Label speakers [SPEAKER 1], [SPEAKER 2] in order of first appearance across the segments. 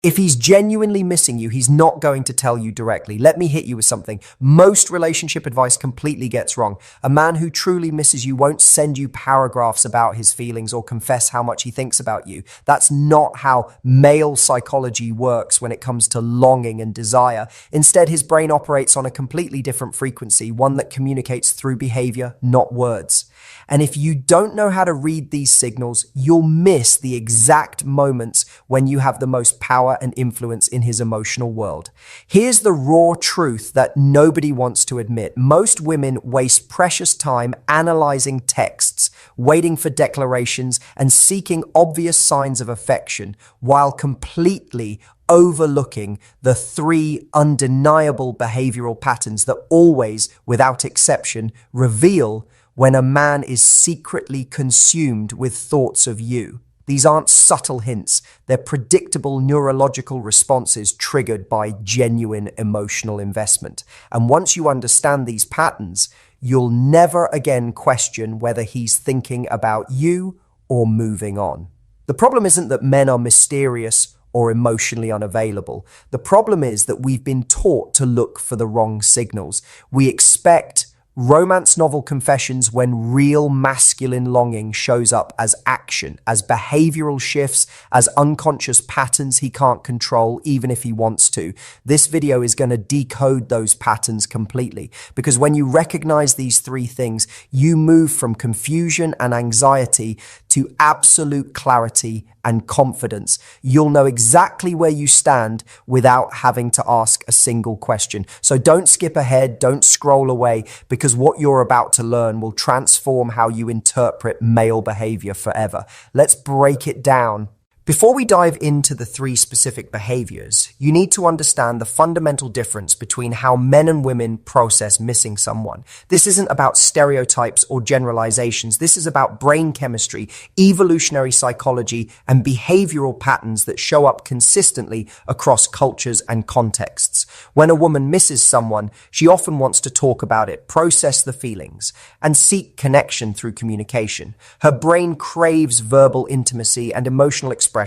[SPEAKER 1] If he's genuinely missing you, he's not going to tell you directly. Let me hit you with something. Most relationship advice completely gets wrong. A man who truly misses you won't send you paragraphs about his feelings or confess how much he thinks about you. That's not how male psychology works when it comes to longing and desire. Instead, his brain operates on a completely different frequency, one that communicates through behavior, not words. And if you don't know how to read these signals, you'll miss the exact moments when you have the most power and influence in his emotional world. Here's the raw truth that nobody wants to admit. Most women waste precious time analyzing texts, waiting for declarations, and seeking obvious signs of affection, while completely overlooking the three undeniable behavioral patterns that always, without exception, reveal when a man is secretly consumed with thoughts of you. These aren't subtle hints. They're predictable neurological responses triggered by genuine emotional investment. And once you understand these patterns, you'll never again question whether he's thinking about you or moving on. The problem isn't that men are mysterious or emotionally unavailable. The problem is that we've been taught to look for the wrong signals. We expect romance novel confessions when real masculine longing shows up as action, as behavioral shifts, as unconscious patterns he can't control even if he wants to. This video is going to decode those patterns completely, because when you recognize these three things, you move from confusion and anxiety to absolute clarity and confidence. You'll know exactly where you stand without having to ask a single question. So don't skip ahead, don't scroll away, because what you're about to learn will transform how you interpret male behavior forever. Let's break it down. Before we dive into the three specific behaviors, you need to understand the fundamental difference between how men and women process missing someone. This isn't about stereotypes or generalizations. This is about brain chemistry, evolutionary psychology, and behavioral patterns that show up consistently across cultures and contexts. When a woman misses someone, she often wants to talk about it, process the feelings, and seek connection through communication. Her brain craves verbal intimacy and emotional expression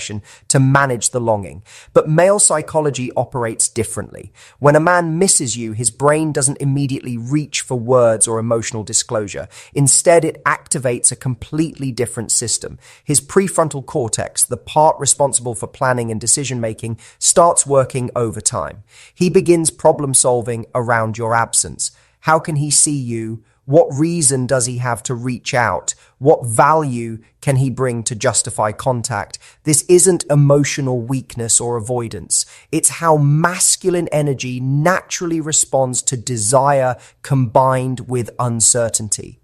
[SPEAKER 1] to manage the longing. But male psychology operates differently. When a man misses you, his brain doesn't immediately reach for words or emotional disclosure. Instead, it activates a completely different system. His prefrontal cortex, the part responsible for planning and decision-making, starts working overtime. He begins problem solving around your absence. How can he see you? What reason does he have to reach out? What value can he bring to justify contact? This isn't emotional weakness or avoidance. It's how masculine energy naturally responds to desire combined with uncertainty.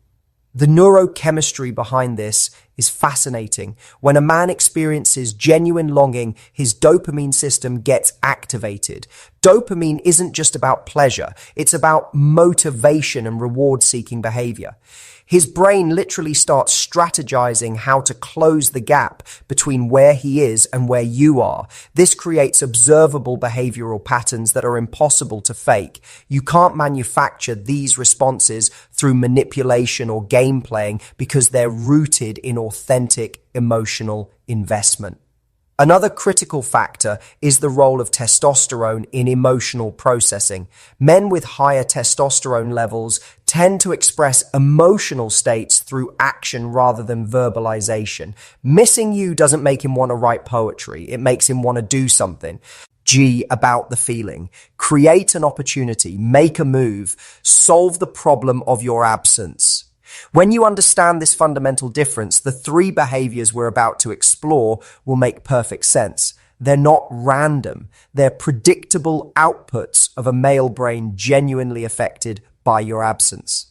[SPEAKER 1] The neurochemistry behind this is fascinating. When a man experiences genuine longing, his dopamine system gets activated. Dopamine isn't just about pleasure. It's about motivation and reward-seeking behavior. His brain literally starts strategizing how to close the gap between where he is and where you are. This creates observable behavioral patterns that are impossible to fake. You can't manufacture these responses through manipulation or game playing because they're rooted in authentic emotional investment. Another critical factor is the role of testosterone in emotional processing. Men with higher testosterone levels tend to express emotional states through action rather than verbalization. Missing you doesn't make him want to write poetry. It makes him want to do something. G about the feeling. Create an opportunity, make a move, solve the problem of your absence. When you understand this fundamental difference, the three behaviors we're about to explore will make perfect sense. They're not random. They're predictable outputs of a male brain genuinely affected by your absence.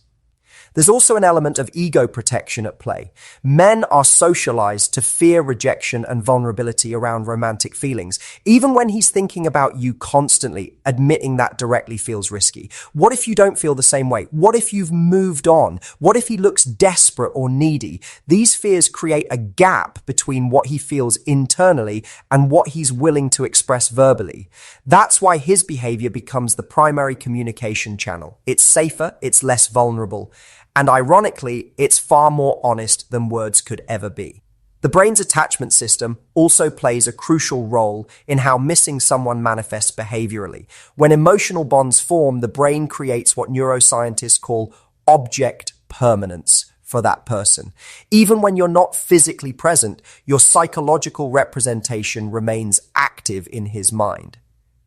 [SPEAKER 1] There's also an element of ego protection at play. Men are socialized to fear rejection and vulnerability around romantic feelings. Even when he's thinking about you constantly, admitting that directly feels risky. What if you don't feel the same way? What if you've moved on? What if he looks desperate or needy? These fears create a gap between what he feels internally and what he's willing to express verbally. That's why his behavior becomes the primary communication channel. It's safer, it's less vulnerable. And ironically, it's far more honest than words could ever be. The brain's attachment system also plays a crucial role in how missing someone manifests behaviorally. When emotional bonds form, the brain creates what neuroscientists call object permanence for that person. Even when you're not physically present, your psychological representation remains active in his mind.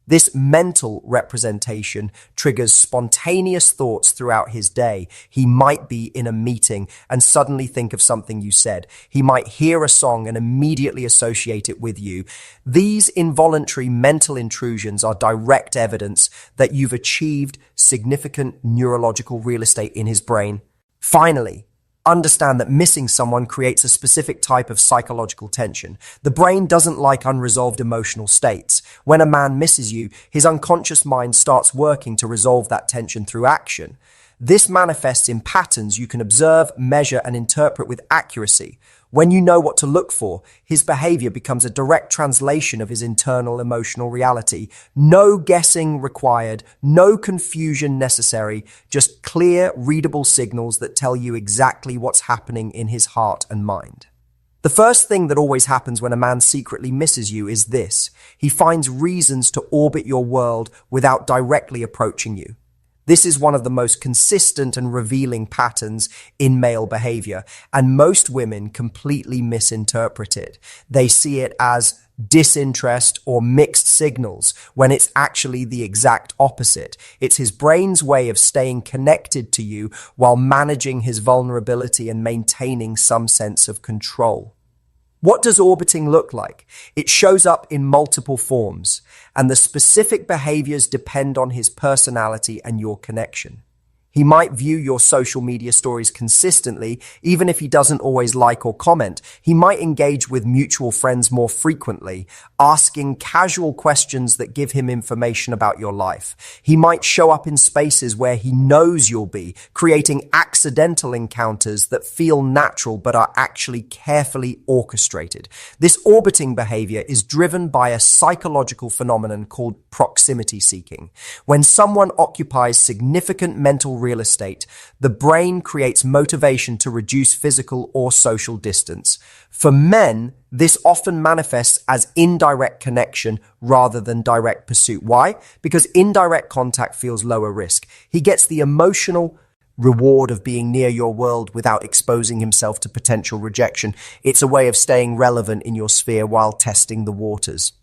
[SPEAKER 1] This mental representation triggers spontaneous thoughts throughout his day. He might be in a meeting and suddenly think of something you said. He might hear a song and immediately associate it with you. These involuntary mental intrusions are direct evidence that you've achieved significant neurological real estate in his brain. Finally, understand that missing someone creates a specific type of psychological tension. The brain doesn't like unresolved emotional states. When a man misses you, his unconscious mind starts working to resolve that tension through action. This manifests in patterns you can observe, measure, and interpret with accuracy. When you know what to look for, his behavior becomes a direct translation of his internal emotional reality. No guessing required, no confusion necessary, just clear, readable signals that tell you exactly what's happening in his heart and mind. The first thing that always happens when a man secretly misses you is this: he finds reasons to orbit your world without directly approaching you. This is one of the most consistent and revealing patterns in male behavior, and most women completely misinterpret it. They see it as disinterest or mixed signals when it's actually the exact opposite. It's his brain's way of staying connected to you while managing his vulnerability and maintaining some sense of control. What does orbiting look like? It shows up in multiple forms, and the specific behaviors depend on his personality and your connection. He might view your social media stories consistently, even if he doesn't always like or comment. He might engage with mutual friends more frequently, asking casual questions that give him information about your life. He might show up in spaces where he knows you'll be, creating accidental encounters that feel natural but are actually carefully orchestrated. This orbiting behavior is driven by a psychological phenomenon called proximity seeking. When someone occupies significant mental real estate, the brain creates motivation to reduce physical or social distance. For men, this often manifests as indirect connection rather than direct pursuit. Why? Because indirect contact feels lower risk. He gets the emotional reward of being near your world without exposing himself to potential rejection. It's a way of staying relevant in your sphere while testing the waters.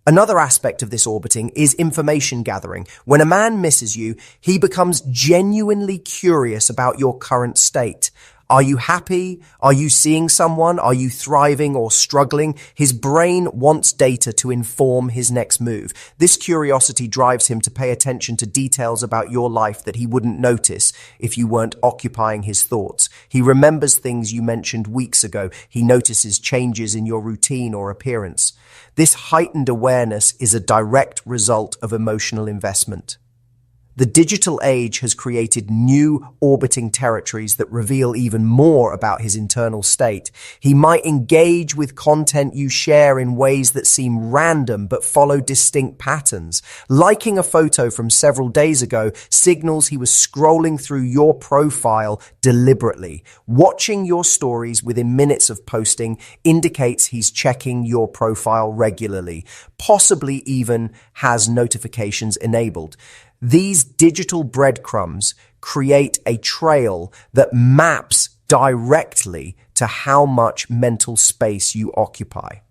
[SPEAKER 1] Another aspect of this orbiting is information gathering. When a man misses you, he becomes genuinely curious about your current state. Are you happy? Are you seeing someone? Are you thriving or struggling? His brain wants data to inform his next move. This curiosity drives him to pay attention to details about your life that he wouldn't notice if you weren't occupying his thoughts. He remembers things you mentioned weeks ago. He notices changes in your routine or appearance. This heightened awareness is a direct result of emotional investment. The digital age has created new orbiting territories that reveal even more about his internal state. He might engage with content you share in ways that seem random but follow distinct patterns. Liking a photo from several days ago signals he was scrolling through your profile deliberately. Watching your stories within minutes of posting indicates he's checking your profile regularly, possibly even has notifications enabled. These digital breadcrumbs create a trail that maps directly to how much mental space you occupy.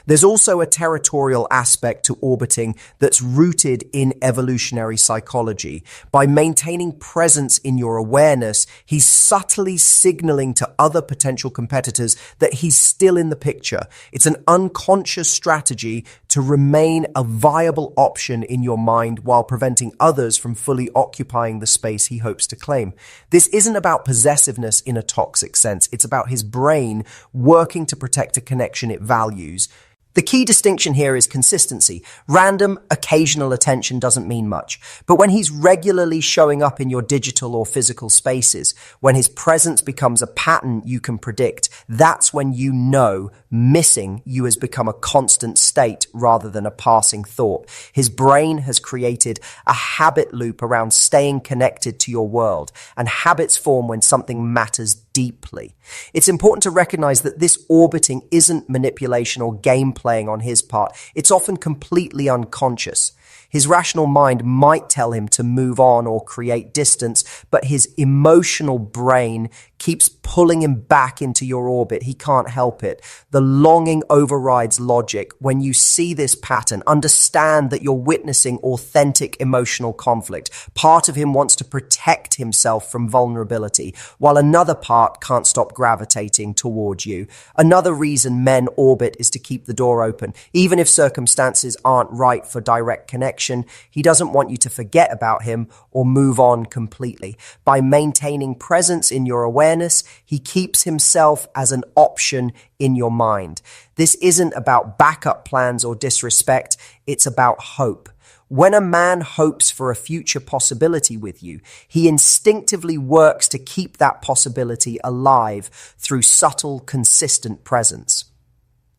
[SPEAKER 1] There's also a territorial aspect to orbiting that's rooted in evolutionary psychology. By maintaining presence in your awareness, he's subtly signaling to other potential competitors that he's still in the picture. It's an unconscious strategy to remain a viable option in your mind while preventing others from fully occupying the space he hopes to claim. This isn't about possessiveness in a toxic sense. It's about his brain working to protect a connection it values. The key distinction here is consistency. Random, occasional attention doesn't mean much. But when he's regularly showing up in your digital or physical spaces, when his presence becomes a pattern you can predict, that's when you know missing you has become a constant state rather than a passing thought. His brain has created a habit loop around staying connected to your world, and habits form when something matters deeply. It's important to recognize that this orbiting isn't manipulation or game playing on his part. It's often completely unconscious. His rational mind might tell him to move on or create distance, but his emotional brain keeps pulling him back into your orbit. He can't help it. The longing overrides logic. When you see this pattern, understand that you're witnessing authentic emotional conflict. Part of him wants to protect himself from vulnerability, while another part can't stop gravitating towards you. Another reason men orbit is to keep the door open. Even if circumstances aren't right for direct connection, he doesn't want you to forget about him or move on completely. By maintaining presence in your awareness, he keeps himself as an option in your mind. This isn't about backup plans or disrespect. It's about hope. When a man hopes for a future possibility with you, he instinctively works to keep that possibility alive through subtle, consistent presence.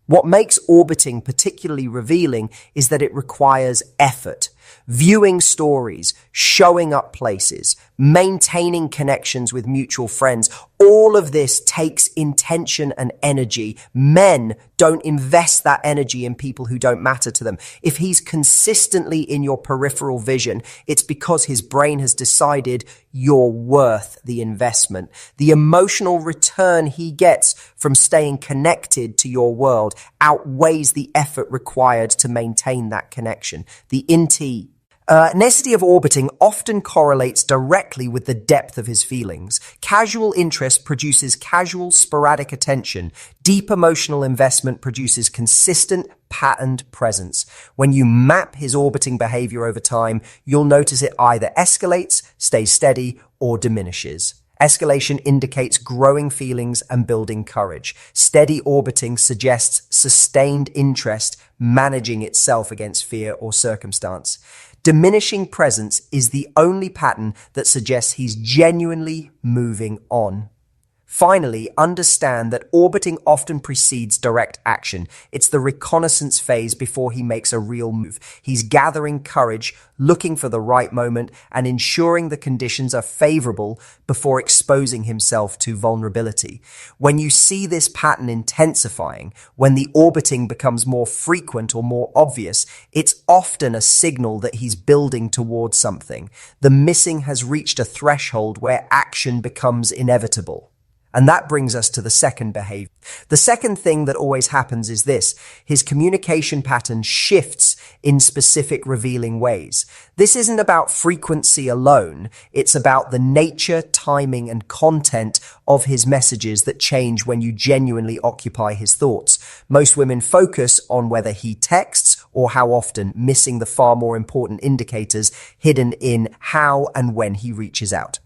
[SPEAKER 1] What makes orbiting particularly revealing is that it requires effort. Viewing stories, showing up places, maintaining connections with mutual friends, all of this takes intention and energy. Men don't invest that energy in people who don't matter to them. If he's consistently in your peripheral vision, it's because his brain has decided you're worth the investment. The emotional return he gets from staying connected to your world outweighs the effort required to maintain that connection. The necessity of orbiting often correlates directly with the depth of his feelings. Casual interest produces casual, sporadic attention. Deep emotional investment produces consistent, patterned presence. When you map his orbiting behavior over time, you'll notice it either escalates, stays steady, or diminishes. Escalation indicates growing feelings and building courage. Steady orbiting suggests sustained interest, managing itself against fear or circumstance. Diminishing presence is the only pattern that suggests he's genuinely moving on. Finally, understand that orbiting often precedes direct action. It's the reconnaissance phase before he makes a real move. He's gathering courage, looking for the right moment, and ensuring the conditions are favorable before exposing himself to vulnerability. When you see this pattern intensifying, when the orbiting becomes more frequent or more obvious, it's often a signal that he's building towards something. The missing has reached a threshold where action becomes inevitable. And that brings us to the second behavior. The second thing that always happens is this: his communication pattern shifts in specific revealing ways. This isn't about frequency alone. It's about the nature, timing, and content of his messages that change when you genuinely occupy his thoughts. Most women focus on whether he texts or how often, missing the far more important indicators hidden in how and when he reaches out.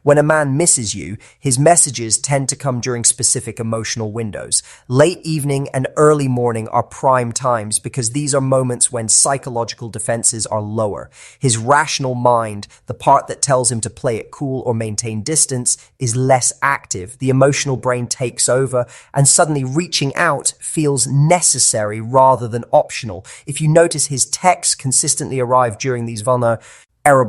[SPEAKER 1] When a man misses you, his messages tend to come during specific emotional windows. Late evening and early morning are prime times because these are moments when psychological defenses are lower. His rational mind, the part that tells him to play it cool or maintain distance, is less active. The emotional brain takes over, and suddenly reaching out feels necessary rather than optional. If you notice his texts consistently arrive during these vulnerable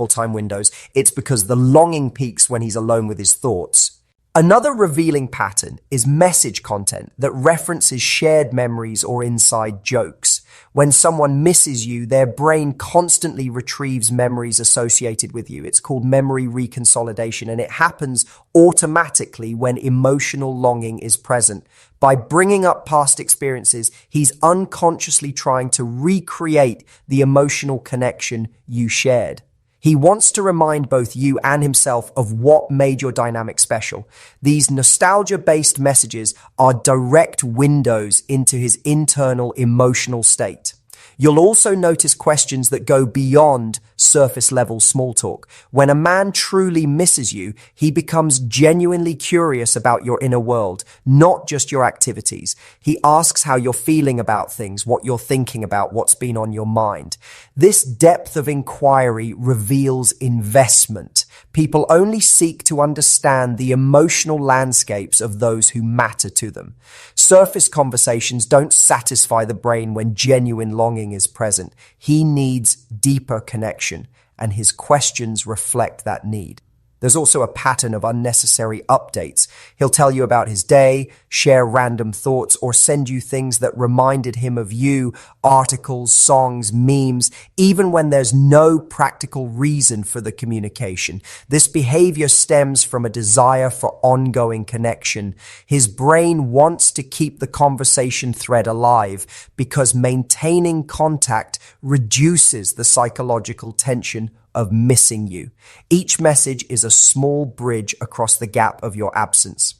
[SPEAKER 1] time windows, it's because the longing peaks when he's alone with his thoughts. Another revealing pattern is message content that references shared memories or inside jokes. When someone misses you, their brain constantly retrieves memories associated with you. It's called memory reconsolidation, and it happens automatically when emotional longing is present. By bringing up past experiences, he's unconsciously trying to recreate the emotional connection you shared. He wants to remind both you and himself of what made your dynamic special. These nostalgia-based messages are direct windows into his internal emotional state. You'll also notice questions that go beyond surface-level small talk. When a man truly misses you, he becomes genuinely curious about your inner world, not just your activities. He asks how you're feeling about things, what you're thinking about, what's been on your mind. This depth of inquiry reveals investment. People only seek to understand the emotional landscapes of those who matter to them. Surface conversations don't satisfy the brain when genuine longing is present. He needs deeper connection, and his questions reflect that need. There's also a pattern of unnecessary updates. He'll tell you about his day, share random thoughts, or send you things that reminded him of you, articles, songs, memes, even when there's no practical reason for the communication. This behavior stems from a desire for ongoing connection. His brain wants to keep the conversation thread alive because maintaining contact reduces the psychological tension of missing you. Each message is a small bridge across the gap of your absence.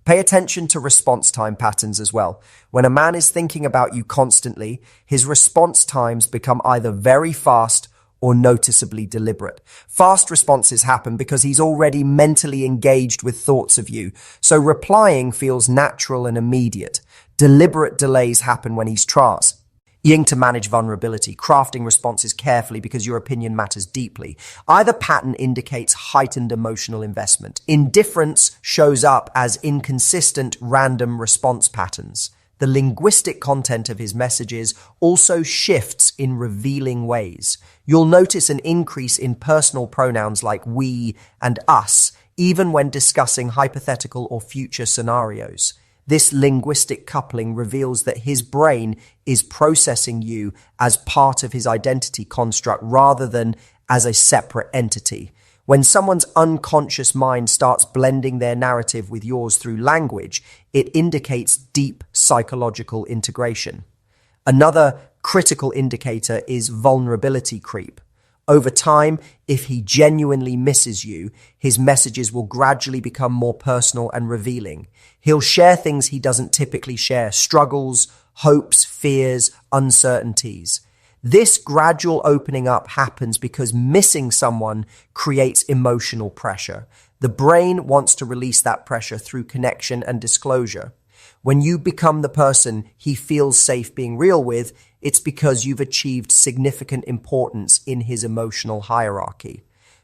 [SPEAKER 1] Pay attention to response time patterns as well. When a man is thinking about you constantly, his response times become either very fast or noticeably deliberate. Fast responses happen because he's already mentally engaged with thoughts of you, so replying feels natural and immediate. Deliberate delays happen when he's trying to manage vulnerability, crafting responses carefully because your opinion matters deeply. Either pattern indicates heightened emotional investment. Indifference shows up as inconsistent, random response patterns. The linguistic content of his messages also shifts in revealing ways. You'll notice an increase in personal pronouns like we and us, even when discussing hypothetical or future scenarios. This linguistic coupling reveals that his brain is processing you as part of his identity construct rather than as a separate entity. When someone's unconscious mind starts blending their narrative with yours through language, it indicates deep psychological integration. Another critical indicator is vulnerability creep. Over time, if he genuinely misses you, his messages will gradually become more personal and revealing. He'll share things he doesn't typically share, struggles, hopes, fears, uncertainties. This gradual opening up happens because missing someone creates emotional pressure. The brain wants to release that pressure through connection and disclosure. When you become the person he feels safe being real with, it's because you've achieved significant importance in his emotional hierarchy.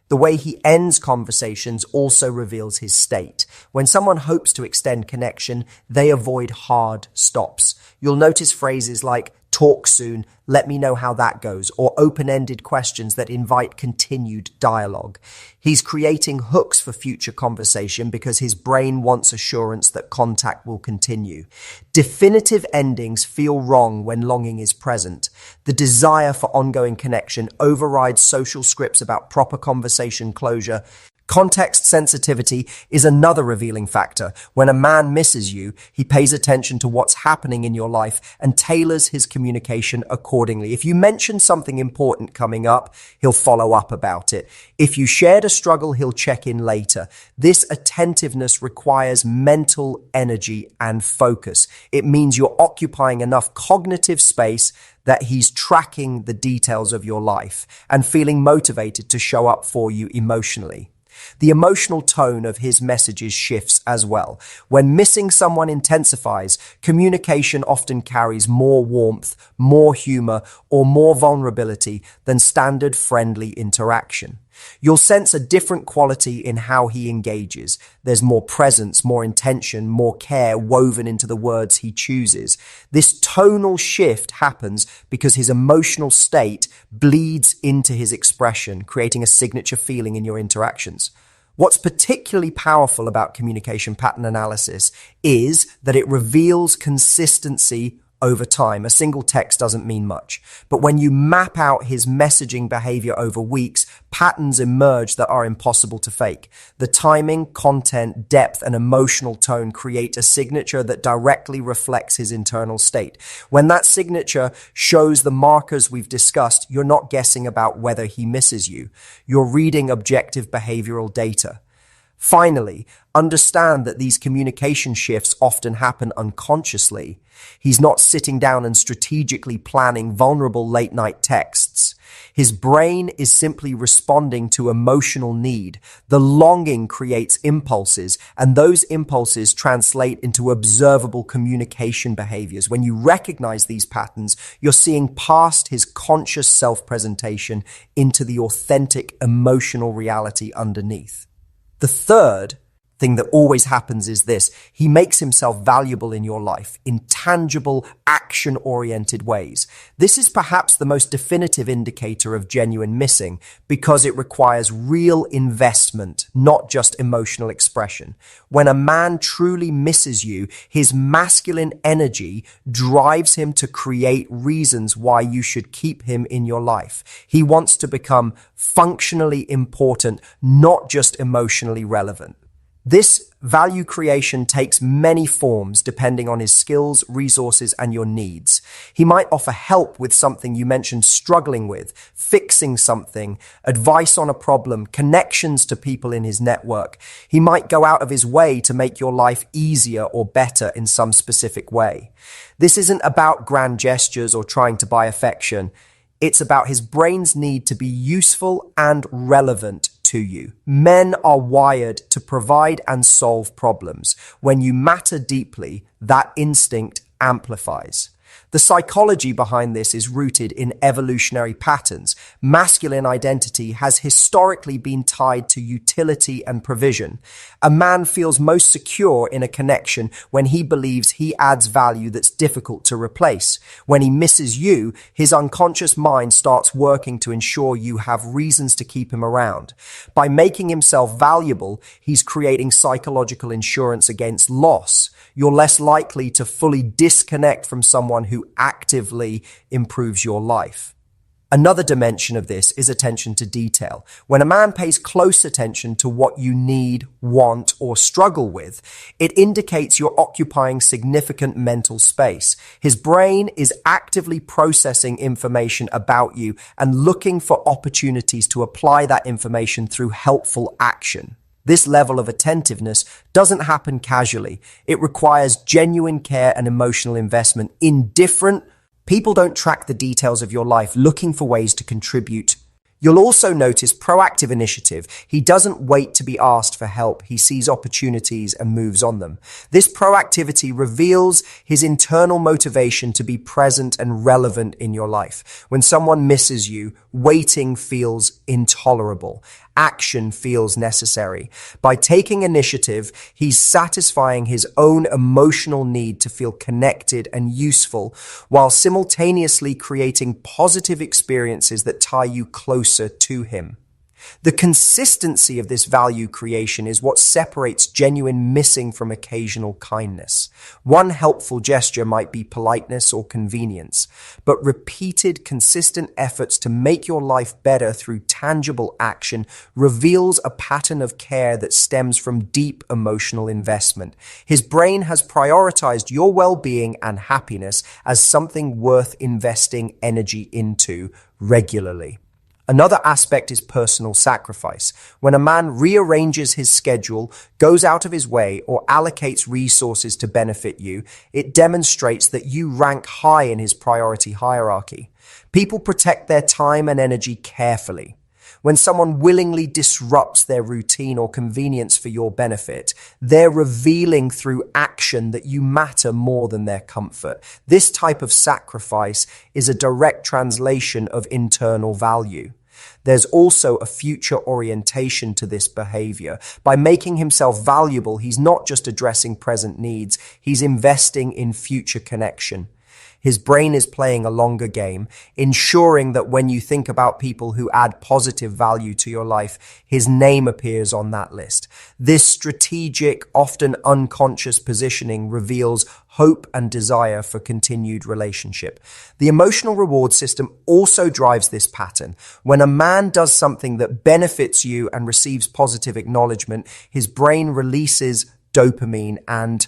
[SPEAKER 1] The way he ends conversations also reveals his state. When someone hopes to extend connection, they avoid hard stops. You'll notice phrases like talk soon, let me know how that goes, or open-ended questions that invite continued dialogue. He's creating hooks for future conversation because his brain wants assurance that contact will continue. Definitive endings feel wrong when longing is present. The desire for ongoing connection overrides social scripts about proper conversation closure. Context sensitivity is another revealing factor. When a man misses you, he pays attention to what's happening in your life and tailors his communication accordingly. If you mention something important coming up, he'll follow up about it. If you shared a struggle, he'll check in later. This attentiveness requires mental energy and focus. It means you're occupying enough cognitive space that he's tracking the details of your life and feeling motivated to show up for you emotionally. The emotional tone of his messages shifts as well. When missing someone intensifies, communication often carries more warmth, more humor, or more vulnerability than standard friendly interaction. You'll sense a different quality in how he engages. There's more presence, more intention, more care woven into the words he chooses. This tonal shift happens because his emotional state bleeds into his expression, creating a signature feeling in your interactions. What's particularly powerful about communication pattern analysis is that it reveals consistency over time. A single text doesn't mean much. But when you map out his messaging behavior over weeks, patterns emerge that are impossible to fake. The timing, content, depth, and emotional tone create a signature that directly reflects his internal state. When that signature shows the markers we've discussed, you're not guessing about whether he misses you. You're reading objective behavioral data. Finally, understand that these communication shifts often happen unconsciously. He's not sitting down and strategically planning vulnerable late-night texts. His brain is simply responding to emotional need. The longing creates impulses, and those impulses translate into observable communication behaviors. When you recognize these patterns, you're seeing past his conscious self-presentation into the authentic emotional reality underneath. The third thing that always happens is this: he makes himself valuable in your life in tangible, action-oriented ways. This is perhaps the most definitive indicator of genuine missing because it requires real investment, not just emotional expression. When a man truly misses you, his masculine energy drives him to create reasons why you should keep him in your life. He wants to become functionally important, not just emotionally relevant. This value creation takes many forms depending on his skills, resources, and your needs. He might offer help with something you mentioned struggling with, fixing something, advice on a problem, connections to people in his network. He might go out of his way to make your life easier or better in some specific way. This isn't about grand gestures or trying to buy affection. It's about his brain's need to be useful and relevant to you. Men are wired to provide and solve problems. When you matter deeply, that instinct amplifies. The psychology behind this is rooted in evolutionary patterns. Masculine identity has historically been tied to utility and provision. A man feels most secure in a connection when he believes he adds value that's difficult to replace. When he misses you, his unconscious mind starts working to ensure you have reasons to keep him around. By making himself valuable, he's creating psychological insurance against loss. You're less likely to fully disconnect from someone who actively improves your life. Another dimension of this is attention to detail. When a man pays close attention to what you need, want, or struggle with, it indicates you're occupying significant mental space. His brain is actively processing information about you and looking for opportunities to apply that information through helpful action. This level of attentiveness doesn't happen casually. It requires genuine care and emotional investment. People don't track the details of your life looking for ways to contribute. You'll also notice proactive initiative. He doesn't wait to be asked for help. He sees opportunities and moves on them. This proactivity reveals his internal motivation to be present and relevant in your life. When someone misses you, waiting feels intolerable. Action feels necessary. By taking initiative, he's satisfying his own emotional need to feel connected and useful, while simultaneously creating positive experiences that tie you closer to him. The consistency of this value creation is what separates genuine missing from occasional kindness. One helpful gesture might be politeness or convenience, but repeated, consistent efforts to make your life better through tangible action reveals a pattern of care that stems from deep emotional investment. His brain has prioritized your well-being and happiness as something worth investing energy into regularly. Another aspect is personal sacrifice. When a man rearranges his schedule, goes out of his way, or allocates resources to benefit you, it demonstrates that you rank high in his priority hierarchy. People protect their time and energy carefully. When someone willingly disrupts their routine or convenience for your benefit, they're revealing through action that you matter more than their comfort. This type of sacrifice is a direct translation of internal value. There's also a future orientation to this behavior. By making himself valuable, he's not just addressing present needs, he's investing in future connection. His brain is playing a longer game, ensuring that when you think about people who add positive value to your life, his name appears on that list. This strategic, often unconscious positioning reveals hope and desire for continued relationship. The emotional reward system also drives this pattern. When a man does something that benefits you and receives positive acknowledgement, his brain releases dopamine and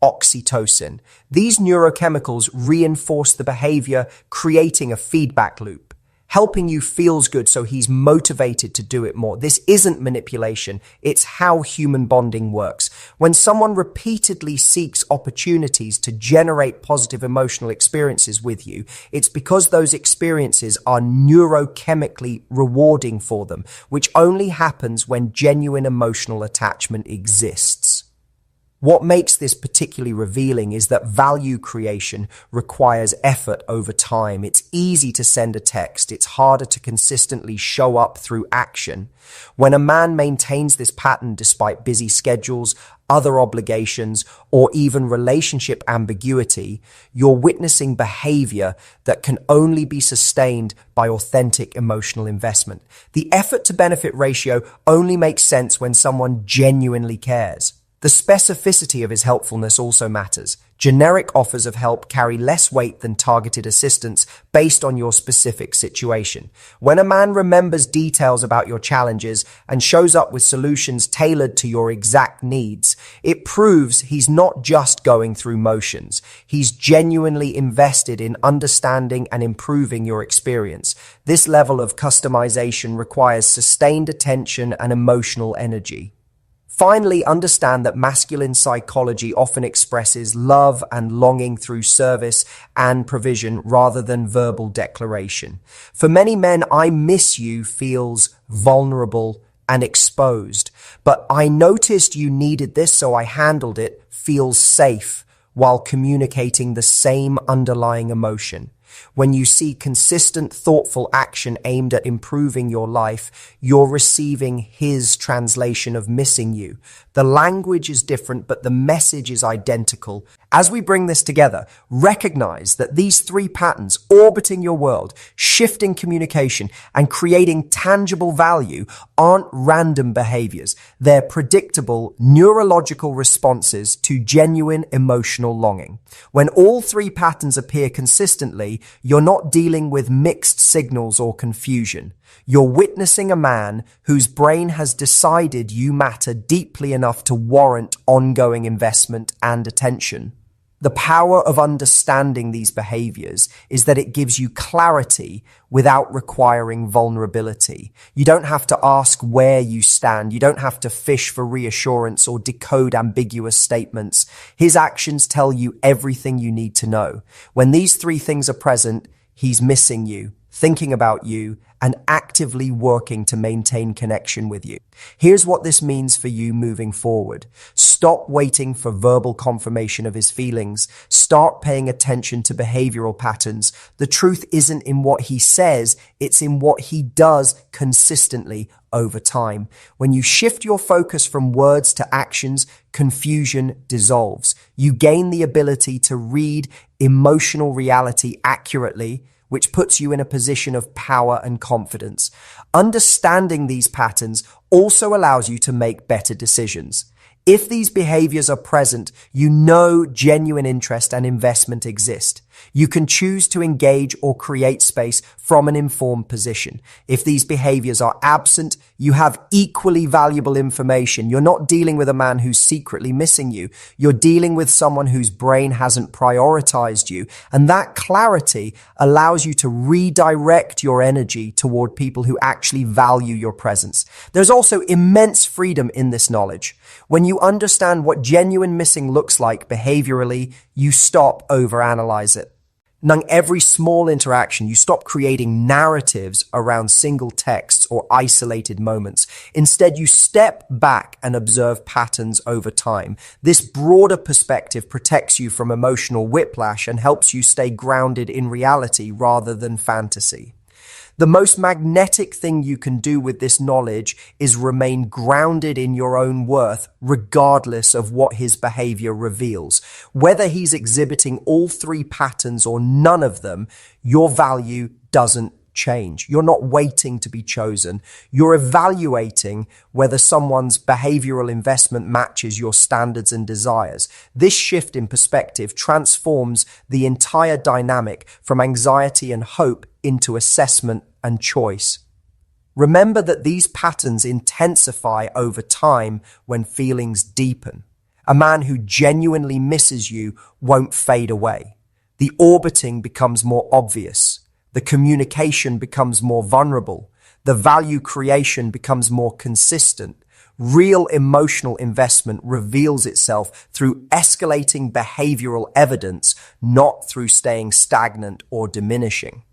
[SPEAKER 1] oxytocin. These neurochemicals reinforce the behavior, creating a feedback loop. Helping you feels good, so he's motivated to do it more. This isn't manipulation. It's how human bonding works. When someone repeatedly seeks opportunities to generate positive emotional experiences with you, it's because those experiences are neurochemically rewarding for them, which only happens when genuine emotional attachment exists. What makes this particularly revealing is that value creation requires effort over time. It's easy to send a text. It's harder to consistently show up through action. When a man maintains this pattern despite busy schedules, other obligations, or even relationship ambiguity, you're witnessing behavior that can only be sustained by authentic emotional investment. The effort to benefit ratio only makes sense when someone genuinely cares. The specificity of his helpfulness also matters. Generic offers of help carry less weight than targeted assistance based on your specific situation. When a man remembers details about your challenges and shows up with solutions tailored to your exact needs, it proves he's not just going through motions. He's genuinely invested in understanding and improving your experience. This level of customization requires sustained attention and emotional energy. Finally, understand that masculine psychology often expresses love and longing through service and provision rather than verbal declaration. For many men, "I miss you" feels vulnerable and exposed. But "I noticed you needed this, so I handled it" feels safe while communicating the same underlying emotion. When you see consistent, thoughtful action aimed at improving your life, you're receiving his translation of missing you. The language is different, but the message is identical. As we bring this together, recognize that these three patterns orbiting your world, shifting communication, and creating tangible value aren't random behaviors. They're predictable neurological responses to genuine emotional longing. When all three patterns appear consistently, you're not dealing with mixed signals or confusion. You're witnessing a man whose brain has decided you matter deeply enough to warrant ongoing investment and attention. The power of understanding these behaviors is that it gives you clarity without requiring vulnerability. You don't have to ask where you stand. You don't have to fish for reassurance or decode ambiguous statements. His actions tell you everything you need to know. When these three things are present, he's missing you, thinking about you, and actively working to maintain connection with you. Here's what this means for you moving forward. Stop waiting for verbal confirmation of his feelings. Start paying attention to behavioral patterns. The truth isn't in what he says, it's in what he does consistently over time. When you shift your focus from words to actions, confusion dissolves. You gain the ability to read emotional reality accurately, which puts you in a position of power and confidence. Understanding these patterns also allows you to make better decisions. If these behaviors are present, you know genuine interest and investment exist. You can choose to engage or create space from an informed position. If these behaviors are absent, you have equally valuable information. You're not dealing with a man who's secretly missing you. You're dealing with someone whose brain hasn't prioritized you. And that clarity allows you to redirect your energy toward people who actually value your presence. There's also immense freedom in this knowledge. When you understand what genuine missing looks like behaviorally, you stop overanalyze it. In every small interaction, you stop creating narratives around single texts or isolated moments. Instead, you step back and observe patterns over time. This broader perspective protects you from emotional whiplash and helps you stay grounded in reality rather than fantasy. The most magnetic thing you can do with this knowledge is remain grounded in your own worth, regardless of what his behavior reveals. Whether he's exhibiting all three patterns or none of them, your value doesn't change. You're not waiting to be chosen. You're evaluating whether someone's behavioral investment matches your standards and desires. This shift in perspective transforms the entire dynamic from anxiety and hope into assessment and choice. Remember that these patterns intensify over time when feelings deepen. A man who genuinely misses you won't fade away. The orbiting becomes more obvious. The communication becomes more vulnerable. The value creation becomes more consistent. Real emotional investment reveals itself through escalating behavioral evidence, not through staying stagnant or diminishing.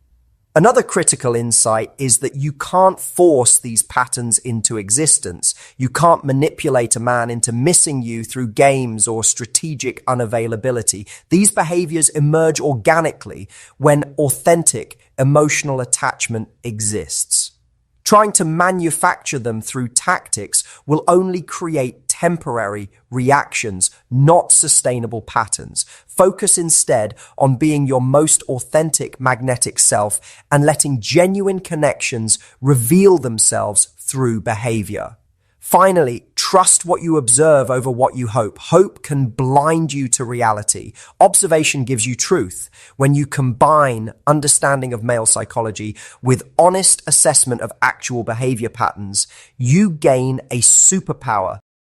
[SPEAKER 1] Another critical insight is that you can't force these patterns into existence. You can't manipulate a man into missing you through games or strategic unavailability. These behaviors emerge organically when authentic emotional attachment exists. Trying to manufacture them through tactics will only create temporary reactions, not sustainable patterns. Focus instead on being your most authentic magnetic self and letting genuine connections reveal themselves through behavior. Finally, trust what you observe over what you hope. Hope can blind you to reality. Observation gives you truth. When you combine understanding of male psychology with honest assessment of actual behavior patterns, you gain a superpower